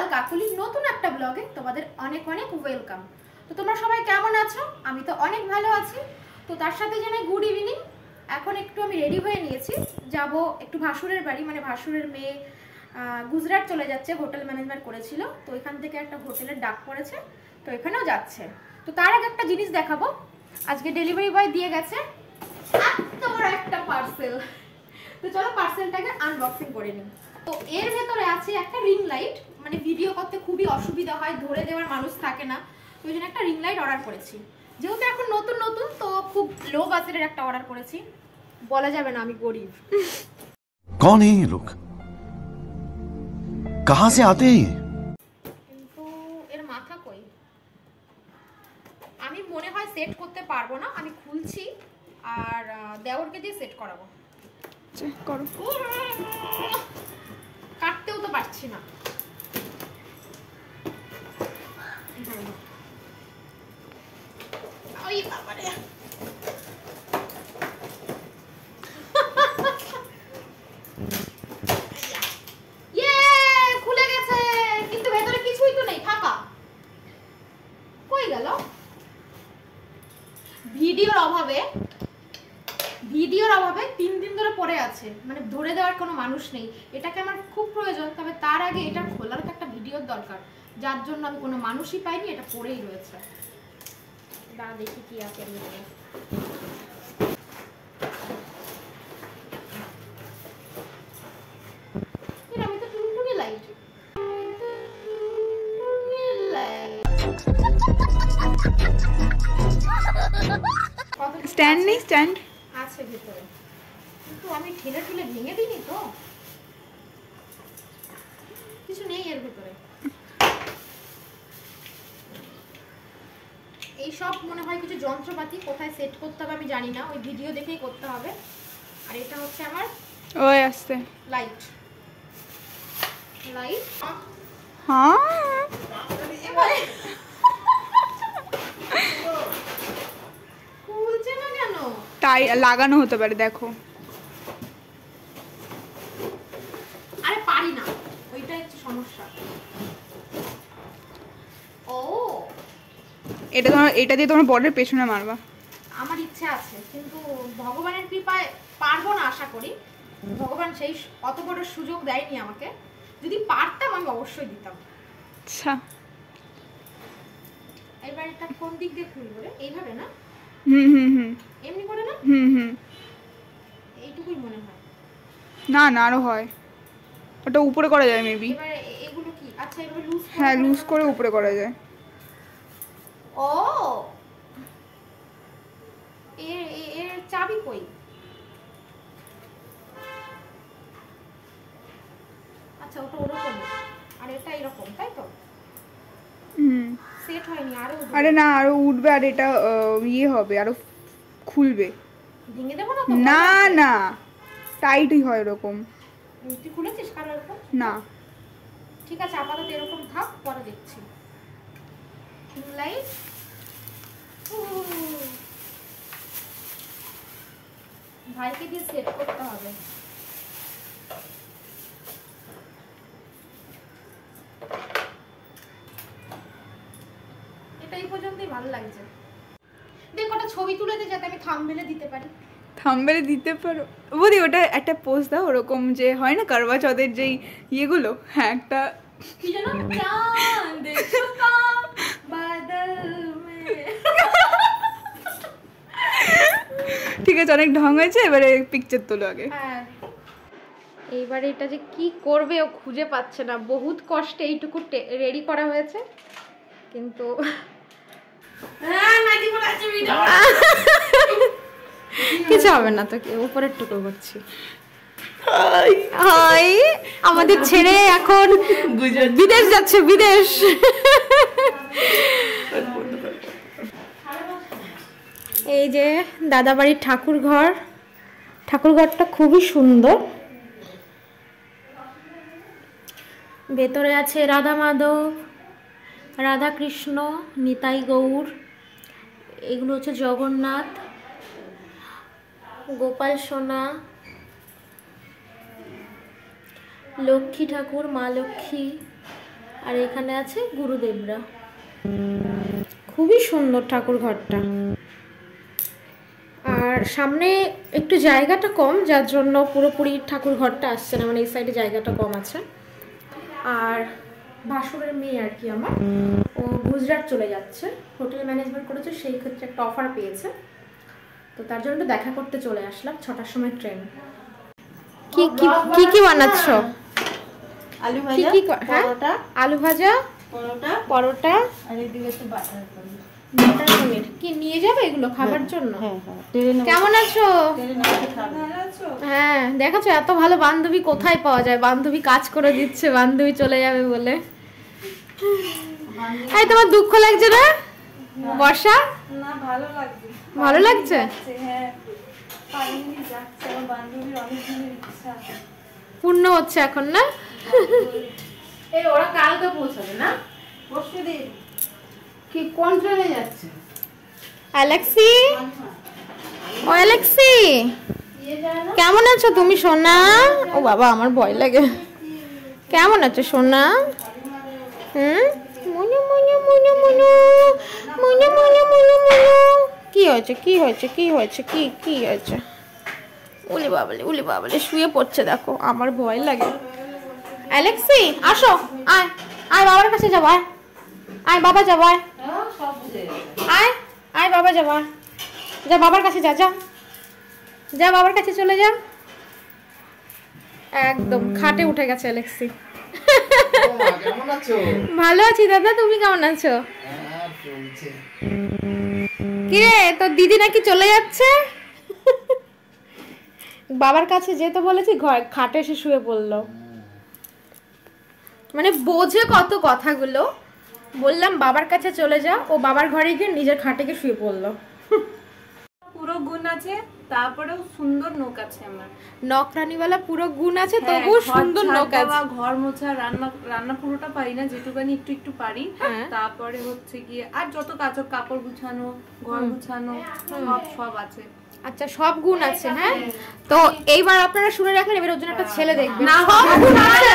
নন্দলাল কাকুলির নতুন একটা ব্লগে তোমাদের অনেক অনেক ওয়েলকাম। তো তোমরা সবাই কেমন আছো? আমি তো অনেক ভালো আছি। তো তার সাথে জানাই গুড ইভিনিং। এখন একটু আমি রেডি হয়ে নিয়েছি, যাব একটু ভাসুরের বাড়ি, মানে ভাসুরের মেয়ে গুজরাট চলে যাচ্ছে, হোটেল ম্যানেজমেন্ট করেছিল, তো এখান থেকে একটা হোটেলের ডাক পড়েছে, তো এখানেও যাচ্ছে। তো তার আগে একটা জিনিস দেখাবো, আজকে ডেলিভারি বয় দিয়ে গেছে এত বড় একটা পার্সেল। তো চলো পার্সেলটাকে আনবক্সিং করে নিই। তো এর ভেতরে আছে একটা রিং লাইট, মানে ভিডিও করতে খুবই অসুবিধা হয়, ধরে দেওয়ার মানুষ থাকে না, তো ওই জন্য একটা রিং লাইট অর্ডার করেছি। যেহেতু এখন নতুন নতুন, তো খুব লো বাজেটের একটা অর্ডার করেছি, বলা যাবে না আমি গরিব। कौन है ये लोग, कहां से आते हैं? কিন্তু এর মাথা কই? আমি মনে হয় সেট করতে পারবো না, আমি খুলছি আর দেওরকে দিয়ে সেট করাবো। চেক করো। কাটতেও তো পারছি না। ওই বাবারে, খুলে গেছে, কিন্তু ভেতরে কিছুই তো নেই, ফাঁকা। কই গেল? ভিডিওর অভাবে 3 দিন ধরে পড়ে আছে, মানে ধরে দেওয়ার কোনো মানুষ নেই। এটাকে আমার খুব প্রয়োজন, তবে তার আগে এটা খোলার তো একটা ভিডিওর দরকার, যার জন্য আমি কোনো মানুষই পাইনি, এটা পড়েই রয়েছে। দাঁড়া দেখি কি আছে এর ভিতরে। আমি তো টুনটুনি লাইট, স্ট্যান্ড নেই? স্ট্যান্ড আছে ভিতরে, কিন্তু আমি ঠেলে ঠেলে ভেঙে দিইনি তো, কিছু নেই এর ভিতরে। এই সব মনে হয় কিছু যন্ত্রপাতি, কোথায় সেট করতে হবে আমি জানি না, ওই ভিডিও দেখেই করতে হবে। আর এটা হচ্ছে আমার ওই আসছে লাইট। হ্যাঁ, খুলছে না কেন? তাই লাগানো হতে পারে, দেখো। আরে পারি না, ওইটা একটু সমস্যা। ও, এটা দিয়ে তোমার বর্ডারের পেছনে মারবা। আমার ইচ্ছে আছে, কিন্তু ভগবানের কৃপায় পারবো না আশা করি। ভগবান সেই অত বড় সুযোগ দেয়নি আমাকে, যদি পারতাম আমি অবশ্যই দিতাম। আচ্ছা, এবার এটা কোন দিক দিয়ে খুলবো রে? এইভাবে না? হুম, এমনি করে না? এইটুকুই মনে হয়। না না, আরো হয়, ওটা উপরে করা যায় মেবি। এবারে এগুলো কি? আচ্ছা, এগুলো লুজ করে, হ্যাঁ, লুজ করে উপরে করা যায়। ও, এর চাবি কই? আচ্ছা, ওটা ওরকম আর এটা এরকম, তাই তো? সেট হয়নি আরো? আরে না, আরো উঠবে, আর এটা ইয়ে হবে, আরো খুলবে। ভেঙে দেবো না তো? না না, টাইটই হয় এরকম। তুই খুলেছিস কারো এরকম? না, ঠিক আছে, আপাতত এরকম থাক, পরে দেখছি। লাইট, ভাইকে দিয়ে সেট করতে হবে। এটাই পর্যন্তই ভালো লাগছে। দেখ, ওটা ছবি তুলে দে যাতে আমি থাম্বনেলে দিতে পারি। থাম্বনেলে দিতে পারো বলি, ওটা একটা পোজ দাও, ওরকম যে হয় না কারবা চৌধের যেই ইয়েগুলো। হ্যাঁ, একটা কি যেন, চাঁদ ছুপা বাদল মে। ঠিক আছে, অনেক ঢং হয়েছে, এবারে পিকচার তোলো আগে। হ্যাঁ, এইবারে এটা যে কি করবে ও খুঁজে পাচ্ছে না, বহুত কষ্টে এইটুকু রেডি করা হয়েছে, কিন্তু কিছু হবে না তো, উপরের টুকু করছি। হাই, আমাদের ছেড়ে এখন বিদেশ যাচ্ছে, বিদেশ। এই যে দাদা বাড়ির ঠাকুরঘরটা খুবই সুন্দর। ভেতরে আছে রাধা মাধব, রাধা কৃষ্ণ, নিতাই গৌর, এগুলো হচ্ছে জগন্নাথ, গোপাল সোনা, লক্ষ্মী ঠাকুর, মা লক্ষ্মী, আর এখানে আছে গুরুদেবরা। খুবই সুন্দর ঠাকুর ঘরটা। আর সামনে একটু জায়গাটা কম, যার জন্য পুরোপুরি ঠাকুর ঘরটা আসছে না, মানে এই সাইডে জায়গাটা কম আছে। আর ভাসুরের মেয়ে আর কি আমার, ও গুজরাট চলে যাচ্ছে, হোটেল ম্যানেজমেন্ট করেছে, সেই ক্ষেত্রে একটা অফার পেয়েছে, তো তার জন্য দেখা করতে চলে আসলাম। 6টার সময় ট্রেন। কি কি কি কি বানাচ্ছ? আলু কি ভাজা, কি হ্যাঁ, পরোটা, আলু ভাজা, পরোটা, পরোটা, আর এদিকে একটু বাটার পনির। বাটার পনির। কি নিয়ে যাবে এগুলো খাবার জন্য? হ্যাঁ হ্যাঁ, ট্রেনে কেমন আছো? ভালো আছো? হ্যাঁ, দেখাচ্ছ এত ভালো বান্ধবী কোথায় পাওয়া যায়? বান্ধবী কাজ করে দিচ্ছে, বান্ধবী চলে যাবে বলে। এই তোমার দুঃখ লাগছে না বর্ষা? না, ভালো লাগছে। ভালো লাগছে? হ্যাঁ, পানি যাচ্ছে, আমার বান্ধবীর অনেক দিনের ইচ্ছা। পূর্ণ হচ্ছে এখন না? এই ওরা কালকে পৌঁছাবে না? পরশুদিন। কি কোন ট্রেনে যাচ্ছে? অ্যালেক্সি, ও অ্যালেক্সি, ইয়ে যায় না? কেমন আছো তুমি সোনা? ও বাবা, আমার ভয় লাগে। কেমন আছো সোনা? হুম, মনু মনু মনু মনু মনু মনু মনু মনু। কি হয়েছে কি হয়েছে কি হয়েছে কি কি হয়েছে? উলি বাবলে শুয়ে পড়ছে, দেখো আমার ভয় লাগে। অ্যালেক্সি আসো, আয় আয় বাবার কাছে যাবো, আয় আয় বাবা যাবো, আয় সব বুঝে গেছে। আয় আয় বাবা যাবো, আয়। যা বাবার কাছে যা, যা যা বাবার কাছে চলে যা। একদম খাটে উঠে গেছে অ্যালেক্সি। কেমন আছো? ভালো আছি দাদা, তুমি কেমন আছো? চলছে। কিরে তোর দিদি নাকি চলে যাচ্ছে? বাবার কাছে যেতে বলেছি, খাটে এসে শুয়ে পড়লো। মানে বোঝে কত কথাগুলো। বললাম বাবার কাছে চলে যা, ও বাবার ঘরে গিয়ে নিজের খাটে গিয়ে শুয়ে পড়লো। পুরো গুণ আছে, তারপরেও সুন্দর নখ আছে আমার। নকরানিওয়ালা পুরো গুণ আছে, হ্যাঁ, তবুও ঘর সুন্দর ঝাড় নখ আছে। দেওয়া, ঘর মোছা, রান্না রান্না পুরোটা পারি না, যেটুকানি একটু একটু পারি। হ্যাঁ। তারপরে হচ্ছে গিয়ে আর যত কাজ হোক, কাপড় গুছানো, ঘর গুছানো, সব আছে। আচ্ছা, সব গুণ আছে। হ্যাঁ, তো এইবার আপনারা শুনে রাখেন, এবার ওর জন্য একটা ছেলে দেখবেন। না, সব গুণ আছে।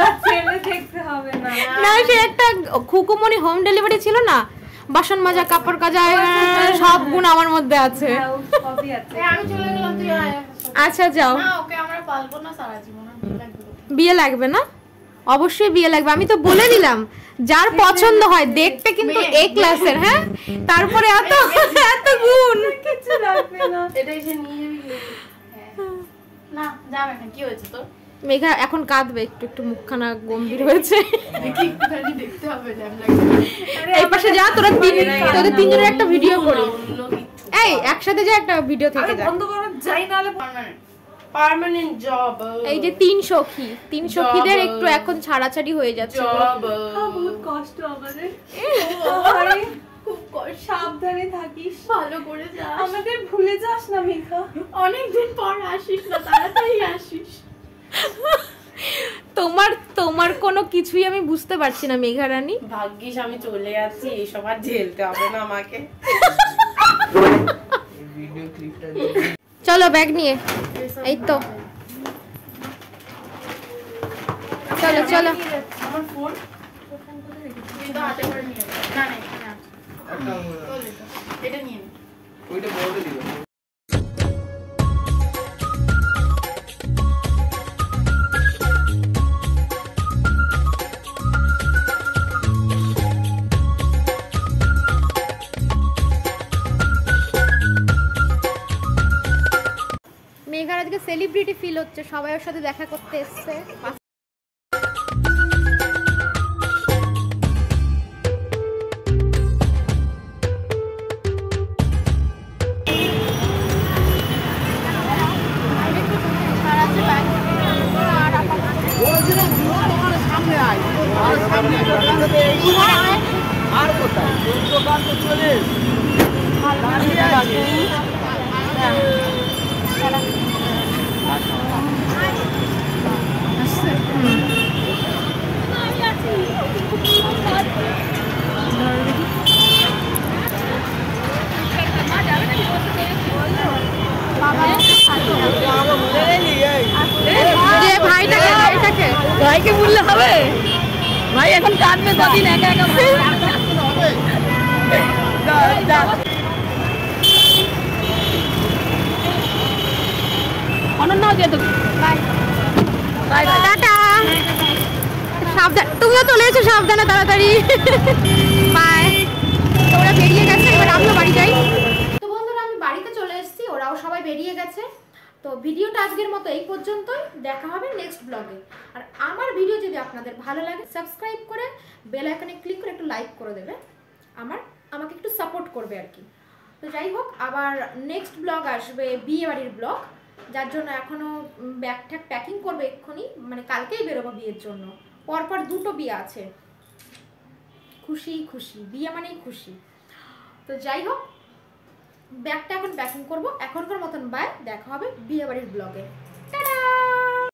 না, ছেলে দেখতে হবে না। না, সে একটা খুকুমনি হোম ডেলিভারি ছিল না, বাসন মাজা, কাপড় কাচা, সব গুণ আমার মধ্যে আছে। হ্যাঁ, ও সবই আছে। আমি চলে গেলাম, তুই আয়। আচ্ছা যাও। না, ওকে আমরা পালবো না সারা জীবন, আর বিয়ে লাগবে ওকে। বিয়ে লাগবে না? অবশ্যই বিয়ে লাগবে, আমি তো বলে দিলাম। যার পছন্দ হয়, দেখতে কিন্তু এ ক্লাসের। হ্যাঁ, তারপরে এত এত গুণ। কিছু লাগবে না। এটাই সে নিয়ে যাবি। হ্যাঁ। না, যাবে না। কি হয়েছে তোর? মেঘা এখন কাঁদবে, একটু একটু মুখখানা গম্ভীর হয়েছে। দেখি একটুখানি দেখতে হবে, জ্যাম লাগবে। এই পাশে যা, তোদের তিনজনের একটা ভিডিও করি। অন্য কিচ্ছু। এই একসাথে যা, একটা ভিডিও থেকে আরে যা। বন্ধ করো, যাই নাহলে পার্মানেন্ট জব। এই যে তিন সখীদের একটু এখন ছাড়াছাড়ি হয়ে যাচ্ছে। জব। বহুত কষ্ট আমাদের। আরে, খুব সাবধানে থাকিস, ভালো করে যা। আমাদের ভুলে যাস না মিখা। অনেকদিন পর আসিস না, তাড়াতাড়ি আসিস। তোমার কোনো কিছুই আমি বুঝতে পারছি না মেঘা রানী। ভাগ্যিস আমি চলে যাচ্ছি, এইসব আর ঝেলতে হবে না আমাকে। ভিডিও ক্লিপটা চলো ব্যাগ নিয়ে, এই তো চলো চলো। আমার ফোন কিন্তু হাতে করে নিয়ে যাবে। না না, এখানে আছে। চলে তো। এটা নিয়ে নে। ওইটা বড় দিও। মেঘার আজকে সেলিব্রিটি ফিল হচ্ছে, সবাই ওর সাথে দেখা করতে এসছে। আর কোথায় দোকান তো চলে দাঁড়িয়ে আছে। ভাইটাকে ভাইকে বললে হবে? ভাই এখন কাঁদবে কদিন একা একা অনন্য যেত টাটা সাবধান, তুমিও চলে এসো সাবধানে তাড়াতাড়ি। বাই। ওরা বেরিয়ে গেছে, এবার আমিও বাড়ি যাই। তো বন্ধুরা আমি বাড়িতে চলে এসেছি, ওরাও সবাই বেরিয়ে গেছে। তো ভিডিওটা আজকের মতো এই পর্যন্তই, দেখা হবে নেক্সট ব্লগে। আর আমার ভিডিও যদি আপনাদের ভালো লাগে সাবস্ক্রাইব করে বেল আইকনে ক্লিক করে একটু লাইক করে দেবে, আমাকে একটু সাপোর্ট করবে আর কি। তো যাই হোক, আবার নেক্সট ব্লগ আসবে বিয়ে বাড়ির ব্লগ, যার জন্য এখনও ব্যাগ ট্যাগ প্যাকিং করবে এক্ষুনি, মানে কালকেই বেরোবো বিয়ের জন্য। পরপর 2টো বিয়ে আছে, খুশি খুশি, বিয়ে মানেই খুশি। তো যাই হোক, ব্যাগটা এখন প্যাকিং করবো। এখনকার মতন বাই, দেখা হবে বিয়ে বাড়ির ব্লগে। টাটা।